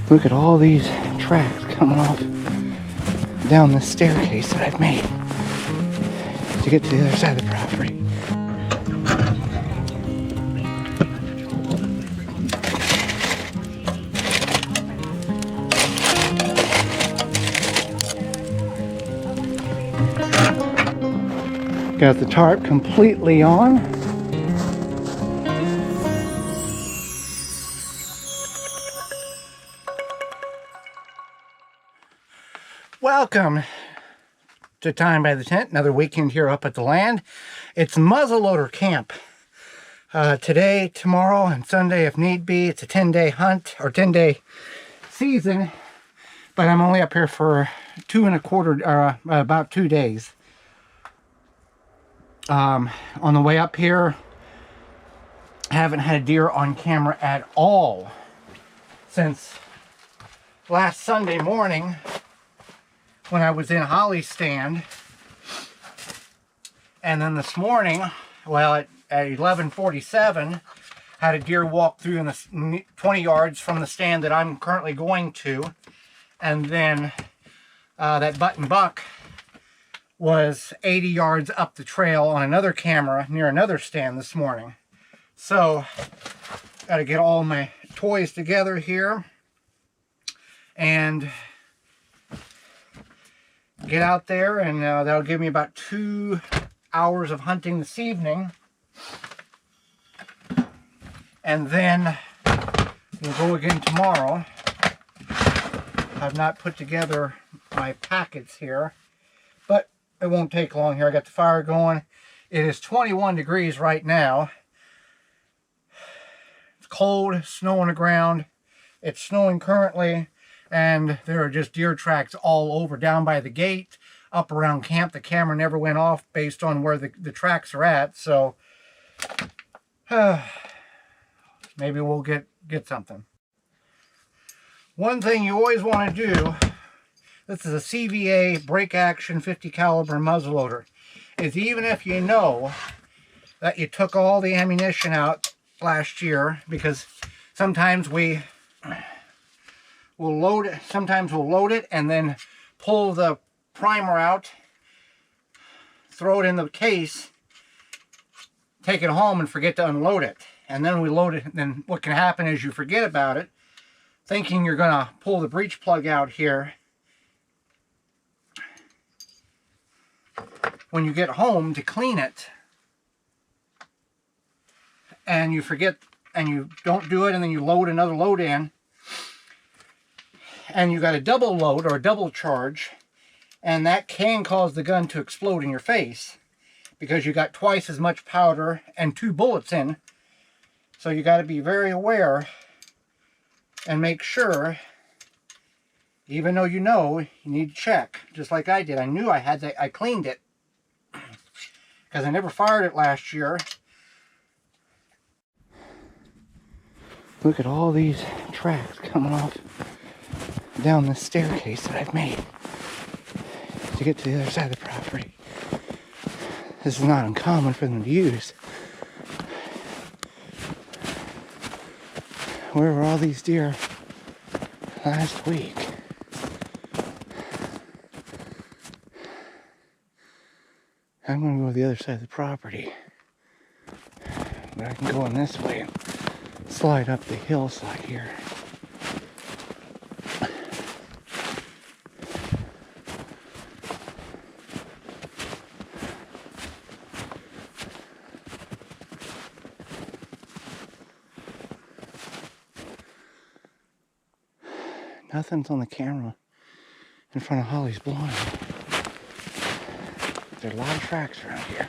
Look at all these tracks coming off down the staircase that I've made to get to the other side of the property. Got the tarp completely on. Welcome to Time by the Tent, another weekend here up at the land. It's Muzzleloader Camp. Today, tomorrow, and Sunday if need be. It's a 10-day hunt, or 10-day season, but I'm only up here for about 2 days. On the way up here, I haven't had a deer on camera at all since last Sunday morning when I was in Holly's stand. And then this morning, well, at 11:47, had a deer walk through in the 20 yards from the stand that I'm currently going to. And then that button buck was 80 yards up the trail on another camera near another stand this morning. So, got to get all my toys together here and get out there, and that'll give me about 2 hours of hunting this evening. And then we'll go again tomorrow. I've not put together my packets here, but it won't take long here. I got the fire going. It is 21 degrees right now. It's cold, snow on the ground. It's snowing currently, and there are just deer tracks all over, down by the gate, up around camp. The camera never went off based on where the tracks are at, so maybe we'll get something. One thing you always want to do, this is a CVA break action 50 caliber muzzleloader, is even if you know that you took all the ammunition out last year, because sometimes we'll load it and then pull the primer out, throw it in the case, take it home and forget to unload it. And then we load it, and then what can happen is you forget about it, thinking you're going to pull the breech plug out here. When you get home to clean it, and you forget, and you don't do it, and then you load another load in, and you got a double load or a double charge, and that can cause the gun to explode in your face because you got twice as much powder and 2 bullets in. So you got to be very aware and make sure, even though you know, you need to check, just like I did. I knew I had that. I cleaned it because I never fired it last year. Look at all these tracks coming off down the staircase that I've made to get to the other side of the property. This is not uncommon for them to use. Where were all these deer last week? I'm going to go to the other side of the property, but I can go in this way and slide up the hillside here. Nothing's on the camera in front of Holly's blind. There are a lot of tracks around here.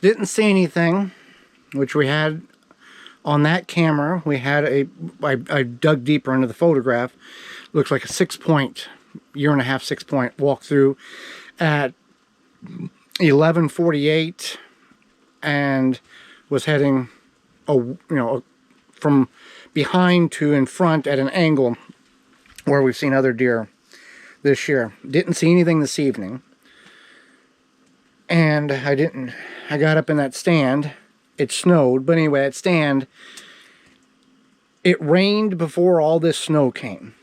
Didn't see anything, which we had on that camera. We had I dug deeper into the photograph. Looks like a 6-point, year and a half 6-point walkthrough at 11:48, and was heading from behind to in front at an angle where we've seen other deer this year. Didn't see anything this evening. And I got up in that stand. It snowed, but anyway, that stand, it rained before all this snow came.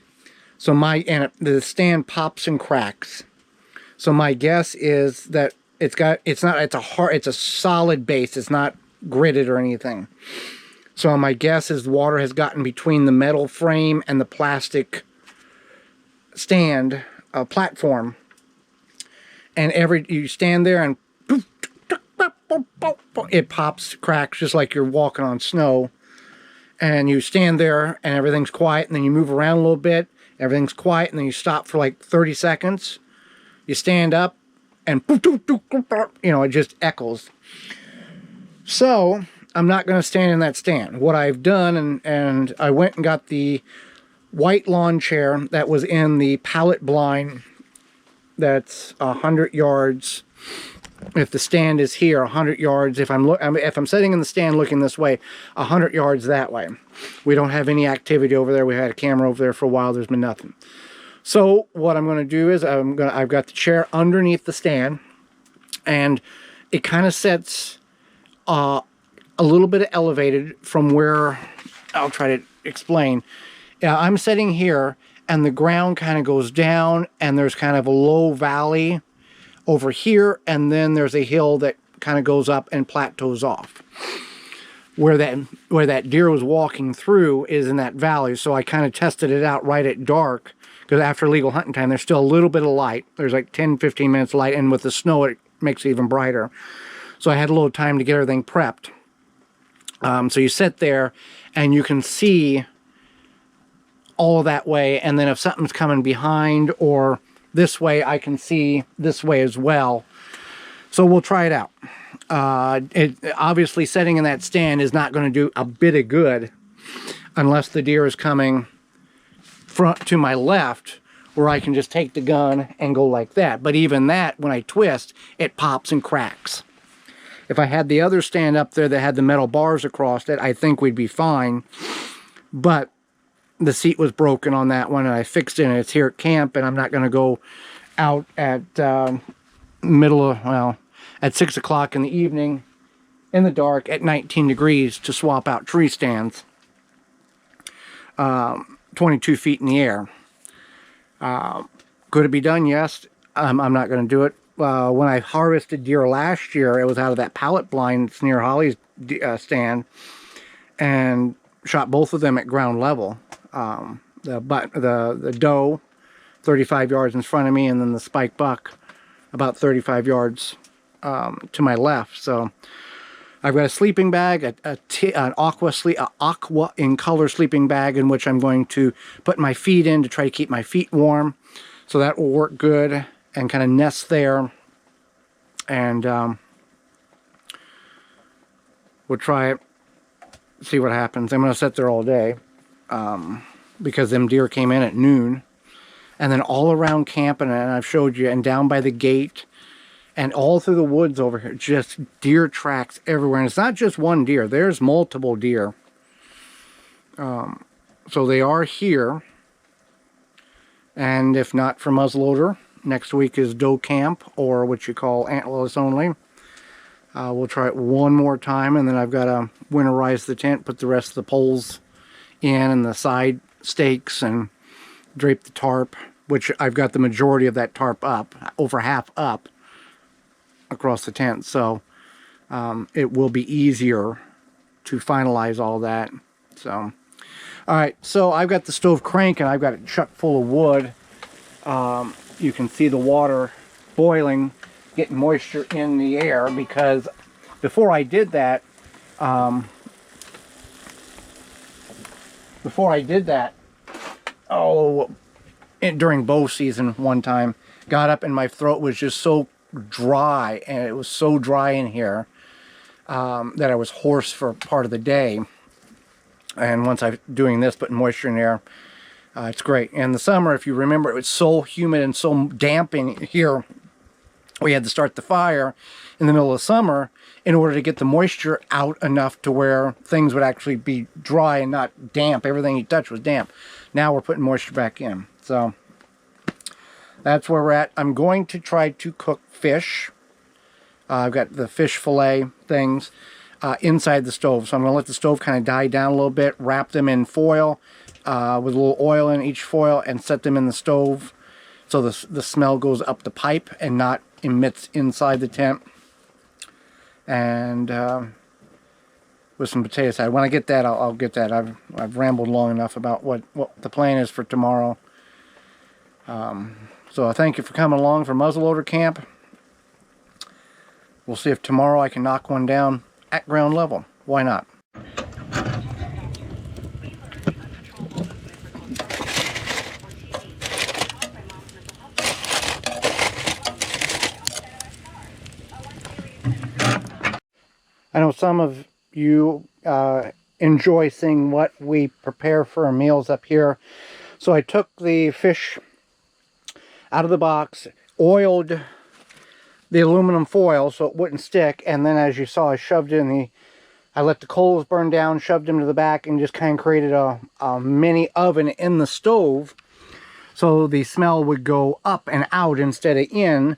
So the stand pops and cracks. So my guess is that it's a solid base. It's not gridded or anything. So my guess is the water has gotten between the metal frame and the plastic stand platform, and you stand there and it pops, cracks, just like you're walking on snow. And you stand there and everything's quiet, and then you move around a little bit, everything's quiet, and then you stop for like 30 seconds. You stand up and it just echoes. So I'm not going to stand in that stand. What I've done, and I went and got the white lawn chair that was in the pallet blind that's 100 yards. If the stand is here, 100 yards. If I'm sitting in the stand looking this way, 100 yards that way. We don't have any activity over there. We had a camera over there for a while. There's been nothing. So what I'm going to do is I've got the chair underneath the stand, and it kind of sets a little bit elevated from where I'll try to explain. I'm sitting here, and the ground kind of goes down, and there's kind of a low valley over here, and then there's a hill that kind of goes up and plateaus off. Where that deer was walking through is in that valley, so I kind of tested it out right at dark, because after legal hunting time, there's still a little bit of light. There's like 10-15 minutes light, and with the snow, it makes it even brighter. So I had a little time to get everything prepped. So you sit there, and you can see all that way, and then if something's coming behind or this way, I can see this way as well. So we'll try it out. Obviously, sitting in that stand is not going to do a bit of good unless the deer is coming front to my left, where I can just take the gun and go like that. But even that, when I twist, it pops and cracks. If I had the other stand up there that had the metal bars across it, I think we'd be fine. But the seat was broken on that one, and I fixed it, and it's here at camp, and I'm not going to go out at at 6 o'clock in the evening in the dark at 19 degrees to swap out tree stands 22 feet in the air. Could it be done? Yes. I'm not going to do it. When I harvested deer last year, it was out of that pallet blind that's near Holly's stand, and shot both of them at ground level. The doe 35 yards in front of me, and then the spike buck about 35 yards to my left. So I've got a sleeping bag, an aqua in color sleeping bag, in which I'm going to put my feet in to try to keep my feet warm. So that will work good, and kind of nest there. And we'll try it, see what happens. I'm going to sit there all day. Because them deer came in at noon, and then all around camp, and I've showed you, and down by the gate, and all through the woods over here, just deer tracks everywhere. And it's not just one deer, there's multiple deer. So they are here, and if not for muzzleloader, next week is doe camp, or what you call antlerless only. We'll try it one more time, and then I've got to winterize the tent, put the rest of the poles in, and the side stakes, and drape the tarp, which I've got the majority of that tarp up, over half up across the tent. So it will be easier to finalize all that. So all right, so I've got the stove cranking. I've got it chuck full of wood. You can see the water boiling, getting moisture in the air, because before I did that, during bow season one time, got up and my throat was just so dry, and it was so dry in here that I was hoarse for part of the day. And once I'm doing this, putting moisture in there, it's great. And the summer, if you remember, it was so humid and so damp in here. We had to start the fire in the middle of summer in order to get the moisture out enough to where things would actually be dry and not damp. Everything you touch was damp. Now we're putting moisture back in. So that's where we're at. I'm going to try to cook fish. I've got the fish fillet things inside the stove. So I'm going to let the stove kind of die down a little bit, wrap them in foil with a little oil in each foil, and set them in the stove so the smell goes up the pipe and not emits inside the tent. And with some potato salad. When I get that, I'll get that. I've rambled long enough about what the plan is for tomorrow. So I thank you for coming along for Muzzleloader Camp. We'll see if tomorrow I can knock one down at ground level. Why not? I know some of you enjoy seeing what we prepare for our meals up here. So I took the fish out of the box, oiled the aluminum foil so it wouldn't stick, and then as you saw, I shoved in I let the coals burn down, shoved them to the back, and just kind of created a mini oven in the stove so the smell would go up and out instead of in.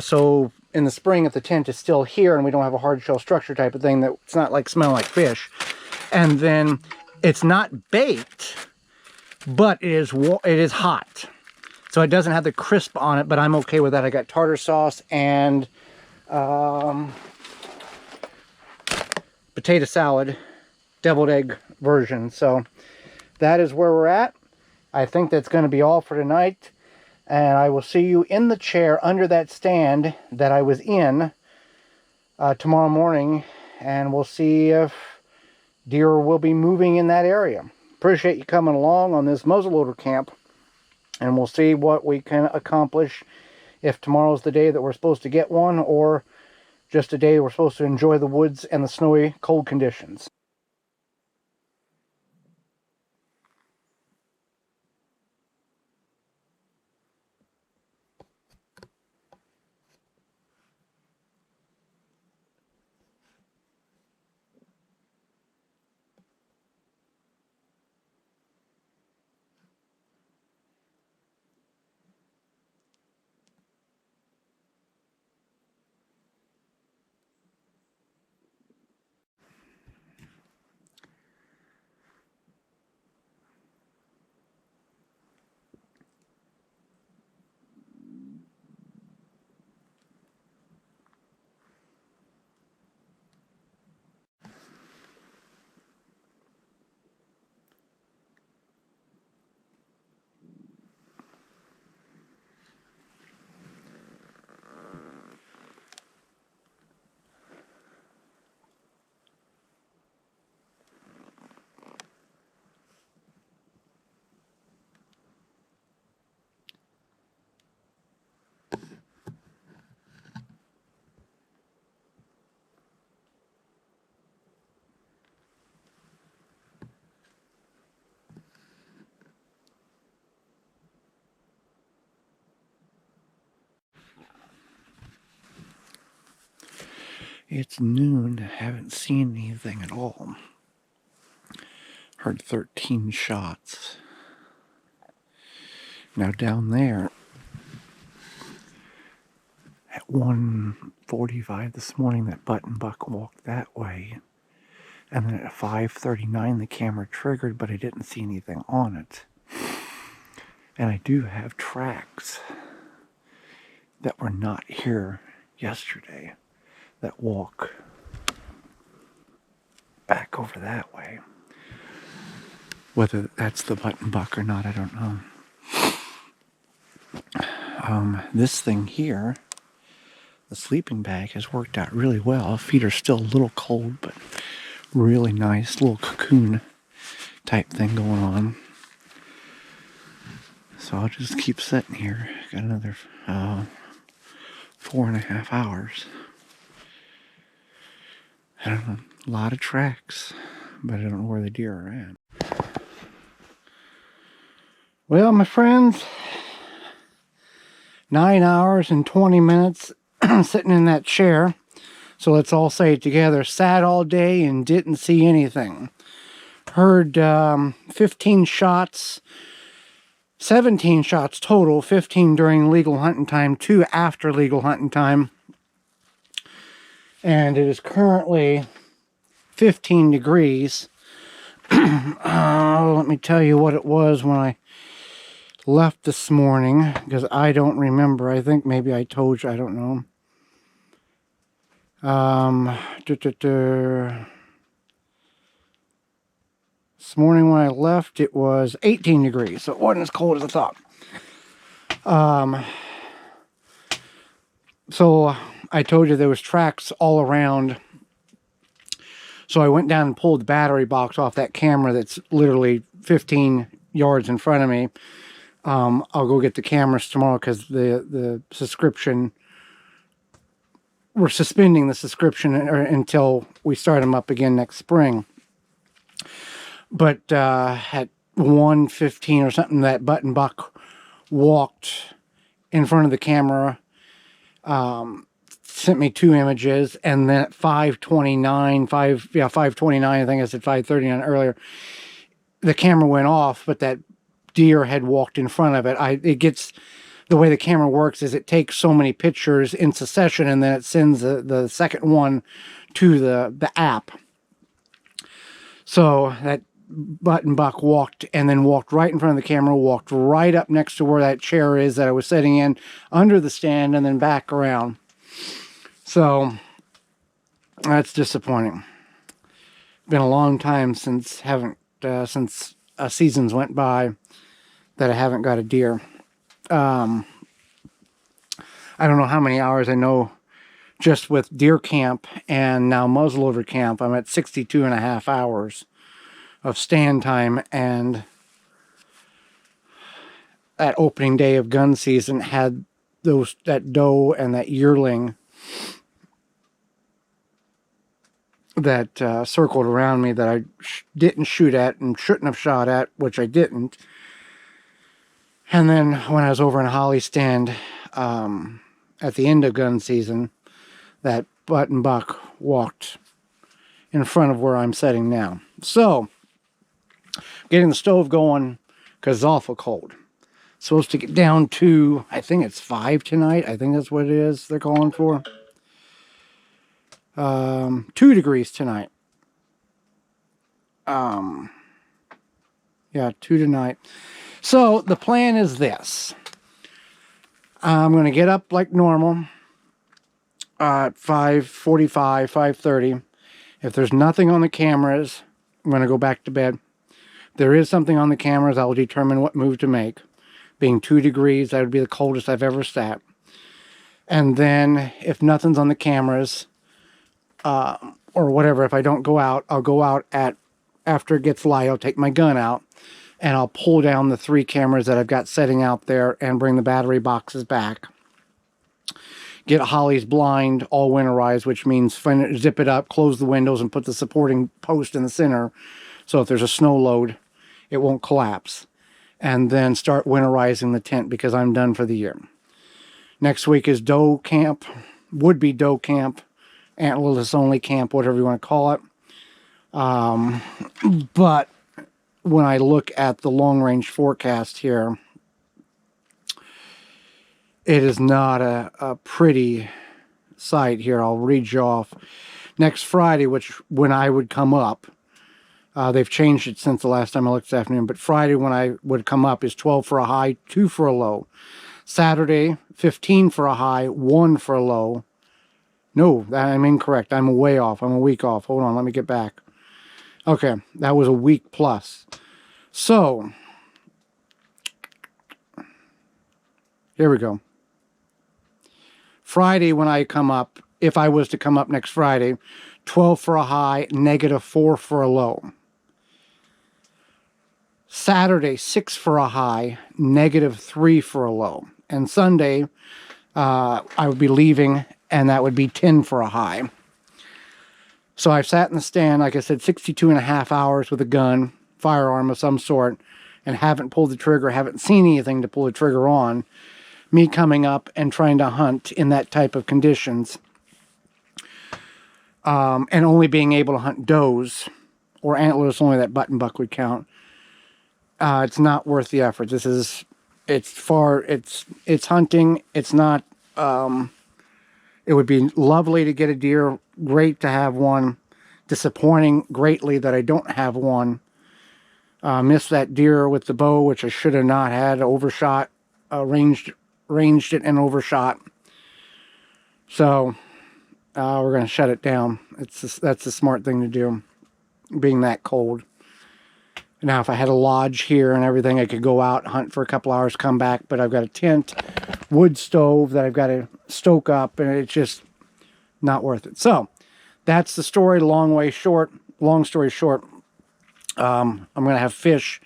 So in the spring, if the tent is still here and we don't have a hard shell structure type of thing, that it's not like smell like fish. And then it's not baked, but it is hot. So it doesn't have the crisp on it, but I'm okay with that. I got tartar sauce and potato salad, deviled egg version. So that is where we're at. I think that's going to be all for tonight. And I will see you in the chair under that stand that I was in tomorrow morning. And we'll see if deer will be moving in that area. Appreciate you coming along on this muzzleloader camp. And we'll see what we can accomplish if tomorrow's the day that we're supposed to get one, or just a day we're supposed to enjoy the woods and the snowy, cold conditions. It's noon. Haven't seen anything at all. Heard 13 shots. Now down there, at 1:45 this morning, that button buck walked that way. And then at 5:39, the camera triggered, but I didn't see anything on it. And I do have tracks that were not here yesterday that walk back over that way. Whether that's the button buck or not, I don't know. This thing here, the sleeping bag, has worked out really well. Feet are still a little cold, but really nice little cocoon type thing going on. So I'll just keep sitting here. Got another 4.5 hours. I don't know, a lot of tracks, but I don't know where the deer are at. Well, my friends, 9 hours and 20 minutes sitting in that chair. So let's all say it together. Sat all day and didn't see anything. Heard 15 shots, 17 shots total, 15 during legal hunting time, 2 after legal hunting time. And it is currently 15 degrees. Let me tell you what it was when I left this morning, because I don't remember. I think maybe I told you, I don't know. This morning when I left, it was 18 degrees, so it wasn't as cold as I thought. So I told you there was tracks all around. So I went down and pulled the battery box off that camera that's literally 15 yards in front of me. I'll go get the cameras tomorrow because the subscription, we're suspending the subscription until we start them up again next spring. But at 1:15 or something, that button buck walked in front of the camera, sent me 2 images, and then at 5:29, 5:29, I think I said 5:39 earlier, the camera went off, but that deer had walked in front of it. It gets, the way the camera works is it takes so many pictures in succession, and then it sends the second one to the app. So that button buck walked, and then walked right in front of the camera, walked right up next to where that chair is that I was sitting in, under the stand, and then back around. So that's disappointing. Been a long time since seasons went by that I haven't got a deer. I don't know how many hours. I know just with deer camp and now muzzleloader camp, I'm at 62.5 hours of stand time, and that opening day of gun season had that doe and that yearling that circled around me that I didn't shoot at and shouldn't have shot at, which I didn't. And then when I was over in Holly stand at the end of gun season, that button buck walked in front of where I'm sitting now. So getting the stove going because it's awful cold. Supposed to get down to, I think it's 5 tonight. I think that's what it is they're calling for. 2 degrees tonight. Yeah, 2 tonight. So the plan is this. I'm going to get up like normal at 5:45, 5:30. If there's nothing on the cameras, I'm going to go back to bed. If there is something on the cameras, I will determine what move to make. Being 2 degrees, that would be the coldest I've ever sat. And then if nothing's on the cameras, or whatever, if I don't go out, I'll go out after it gets light. I'll take my gun out and I'll pull down the 3 cameras that I've got setting out there and bring the battery boxes back. Get Holly's blind all winterized, which means zip it up, close the windows, and put the supporting post in the center. So if there's a snow load, it won't collapse. And then start winterizing the tent because I'm done for the year. Next week is doe camp, would-be doe camp, antlerless only camp, whatever you want to call it. But when I look at the long-range forecast here, it is not a pretty sight here. I'll read you off. Next Friday, when I would come up, they've changed it since the last time I looked this afternoon, but Friday when I would come up is 12 for a high, 2 for a low. Saturday, 15 for a high, 1 for a low. No, I'm incorrect. I'm way off. I'm a week off. Hold on, let me get back. Okay, that was a week plus. So, here we go. Friday when I come up, if I was to come up next Friday, 12 for a high, -4 for a low. Saturday, 6 for a high, -3 for a low. And Sunday, I would be leaving, and that would be 10 for a high. So I've sat in the stand, like I said, 62.5 hours with a gun, firearm of some sort, and haven't pulled the trigger, haven't seen anything to pull the trigger on. Me coming up and trying to hunt in that type of conditions, and only being able to hunt does or antlers, only that button buck would count. It's not worth the effort. This is, it's hunting. It's not, it would be lovely to get a deer, great to have one, disappointing greatly that I don't have one. Missed that deer with the bow, which I should have not had, overshot, ranged it and overshot. So we're going to shut it down. That's the smart thing to do, being that cold. Now, if I had a lodge here and everything, I could go out, hunt for a couple hours, come back. But I've got a tent, wood stove that I've got to stoke up, and it's just not worth it. So that's the story. Long story short, I'm going to have fish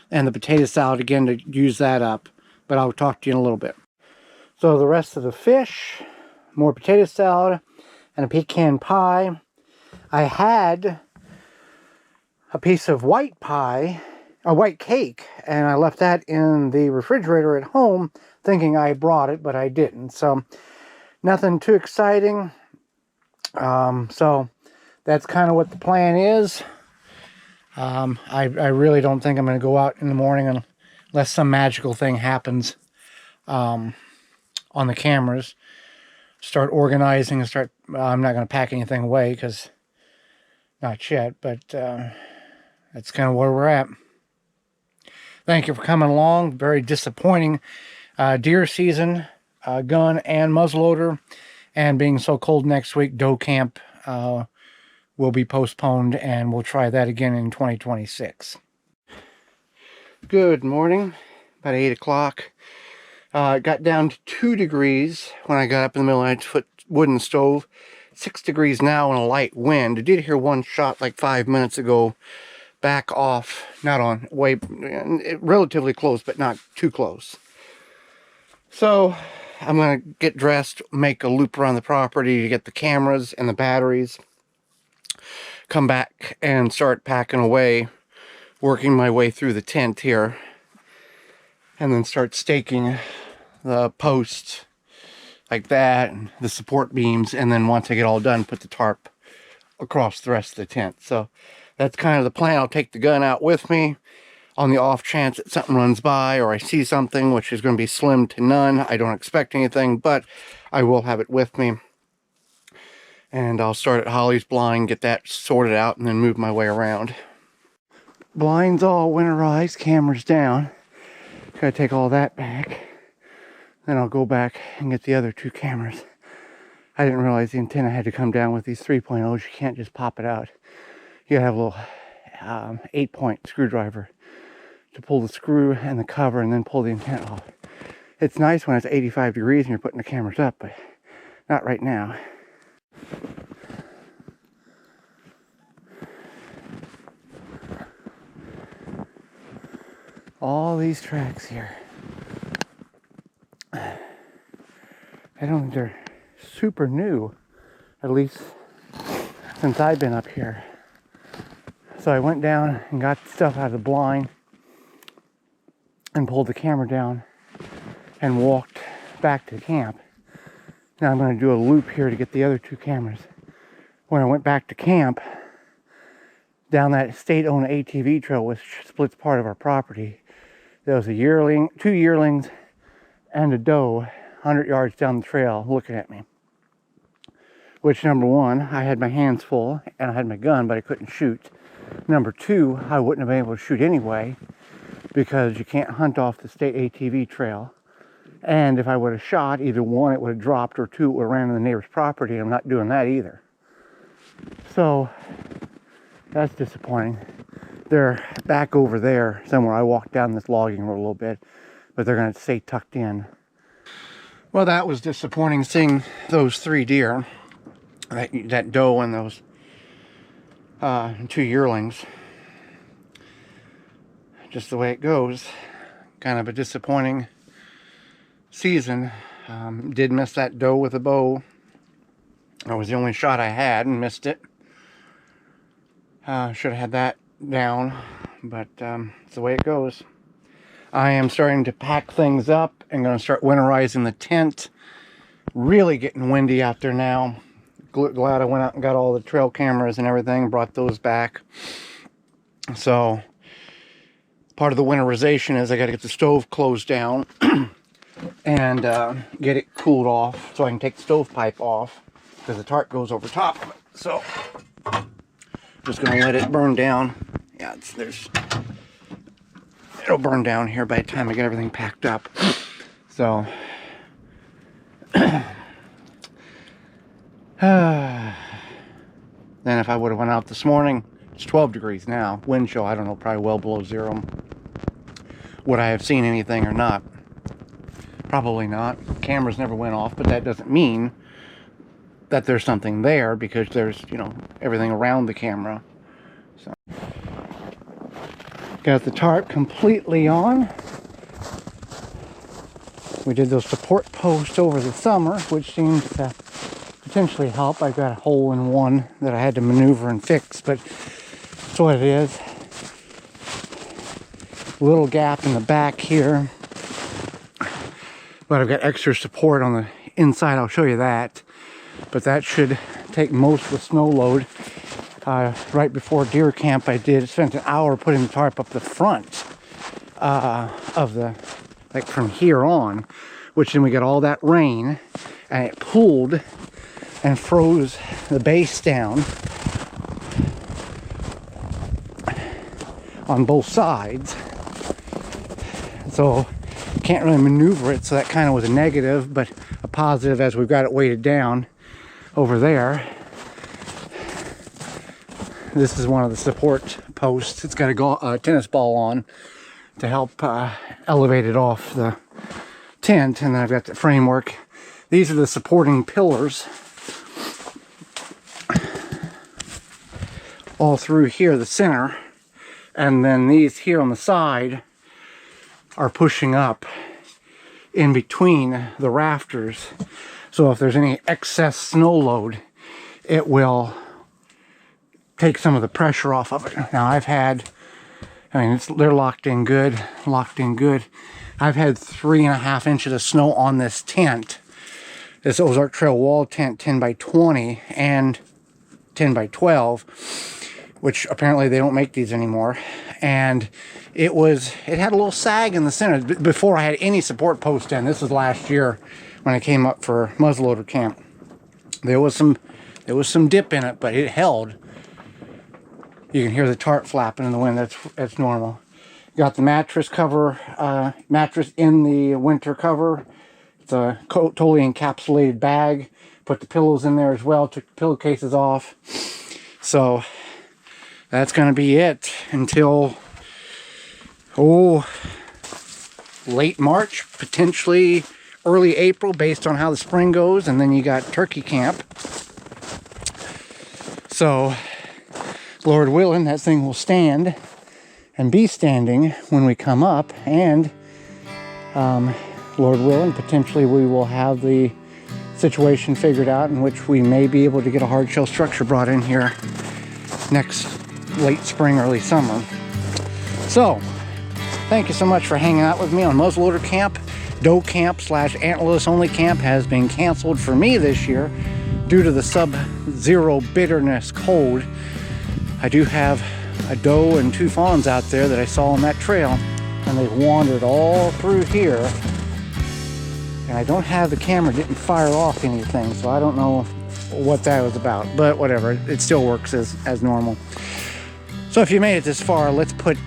and the potato salad again to use that up. But I'll talk to you in a little bit. So the rest of the fish, more potato salad, and a pecan pie. I had a piece of white pie, a white cake, and I left that in the refrigerator at home thinking I brought it, but I didn't. So nothing too exciting. So that's kind of what the plan is. I really don't think I'm going to go out in the morning unless some magical thing happens on the cameras. Start organizing and start, I'm not going to pack anything away because not yet, but that's kind of where we're at. Thank you for coming along. Very disappointing deer season, gun and muzzleloader, and being so cold next week, doe camp will be postponed, and we'll try that again in 2026. Good morning, about 8 o'clock. It got down to 2 degrees when I got up in the middle of the night to put wood in the stove. 6 degrees now and a light wind. I did hear one shot like 5 minutes ago back off, not on, way, relatively close, but not too close. So I'm going to get dressed, make a loop around the property to get the cameras and the batteries, come back and start packing away, working my way through the tent here, and then start staking the posts like that, and the support beams, and then once I get all done, put the tarp across the rest of the tent. So that's kind of the plan. I'll take the gun out with me on the off chance that something runs by or I see something, which is going to be slim to none. I don't expect anything, but I will have it with me. And I'll start at Holly's blind, get that sorted out, and then move my way around. Blinds all winterized, cameras down. Gotta take all that back. Then I'll go back and get the other 2 cameras. I didn't realize the antenna had to come down with these 3.0s. You can't just pop it out. You gotta have a little 8-point screwdriver to pull the screw and the cover and then pull the antenna off. It's nice when it's 85 degrees and you're putting the cameras up, but not right now. All these tracks here. I don't think they're super new, at least since I've been up here. So I went down and got stuff out of the blind and pulled the camera down and walked back to the camp. Now I'm going to do a loop here to get the other 2 cameras. When I went back to camp, down that state-owned ATV trail, which splits part of our property, there was a yearling, 2 yearlings, and a doe 100 yards down the trail looking at me. Which, number 1, I had my hands full and I had my gun, but I couldn't shoot. Number 2, I wouldn't have been able to shoot anyway because you can't hunt off the state ATV trail. And if I would have shot, either 1, it would have dropped, or 2, it would have ran on the neighbor's property. I'm not doing that either. So that's disappointing. They're back over there somewhere. I walked down this logging road a little bit, but they're going to stay tucked in. Well, that was disappointing, seeing those 3 deer, that doe and those 2 yearlings. Just the way it goes. Kind of a disappointing season. Did miss that doe with a bow. That was the only shot I had and missed it. Should have had that down, but it's the way it goes. I am starting to pack things up and going to start winterizing the tent. Really getting windy out there now. Glad I went out and got all the trail cameras and everything, brought those back. So part of the winterization is I got to get the stove closed down and get it cooled off so I can take the stovepipe off because the tarp goes over top of it. So just gonna let it burn down. Yeah, it'll burn down here by the time I get everything packed up. So then if I would have went out this morning, it's 12 degrees now. Wind chill, I don't know, probably well below zero. Would I have seen anything or not? Probably not. Cameras never went off, but that doesn't mean that there's something there because there's, you know, everything around the camera. So got the tarp completely on. We did those support posts over the summer, which seems to potentially help. I got a hole in one that I had to maneuver and fix, but that's what it is. Little gap in the back here, but I've got extra support on the inside. I'll show you that, but that should take most of the snow load. Right before deer camp, I spent an hour putting the tarp up the front of the, like from here on, which then we got all that rain and it pulled and froze the base down on both sides. So can't really maneuver it, so that kind of was a negative, but a positive as we've got it weighted down over there. This is one of the support posts. It's got a tennis ball on to help elevate it off the tent, and then I've got the framework. These are the supporting pillars all through here, the center, and then these here on the side are pushing up in between the rafters. So if there's any excess snow load, it will take some of the pressure off of it. Now they're locked in good. I've had 3.5 inches of snow on this tent. This Ozark Trail wall tent, 10 by 20 and 10 by 12, which apparently they don't make these anymore. And it had a little sag in the center before I had any support post in. This was last year when I came up for muzzleloader camp. There was some dip in it, but it held. You can hear the tarp flapping in the wind. That's normal. Got the mattress cover, mattress in the winter cover. It's a totally encapsulated bag. Put the pillows in there as well. Took the pillowcases off. So that's going to be it until late March, potentially early April, based on how the spring goes. And then you got turkey camp. So Lord willing, that thing will stand and be standing when we come up, and Lord willing, potentially we will have the situation figured out in which we may be able to get a hard shell structure brought in here next late spring, early summer. So thank you so much for hanging out with me on Muzzleloader Camp. Doe Camp / antlerless only camp has been canceled for me this year due to the sub-zero bitterness cold. I do have a doe and 2 fawns out there that I saw on that trail, and they've wandered all through here. And I don't have the camera, didn't fire off anything, so I don't know what that was about, but whatever, it still works as normal. So if you made it this far, let's put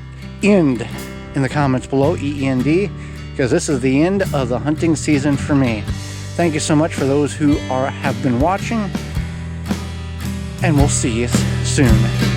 END in the comments below, END, because this is the end of the hunting season for me. Thank you so much for those who have been watching, and we'll see you soon.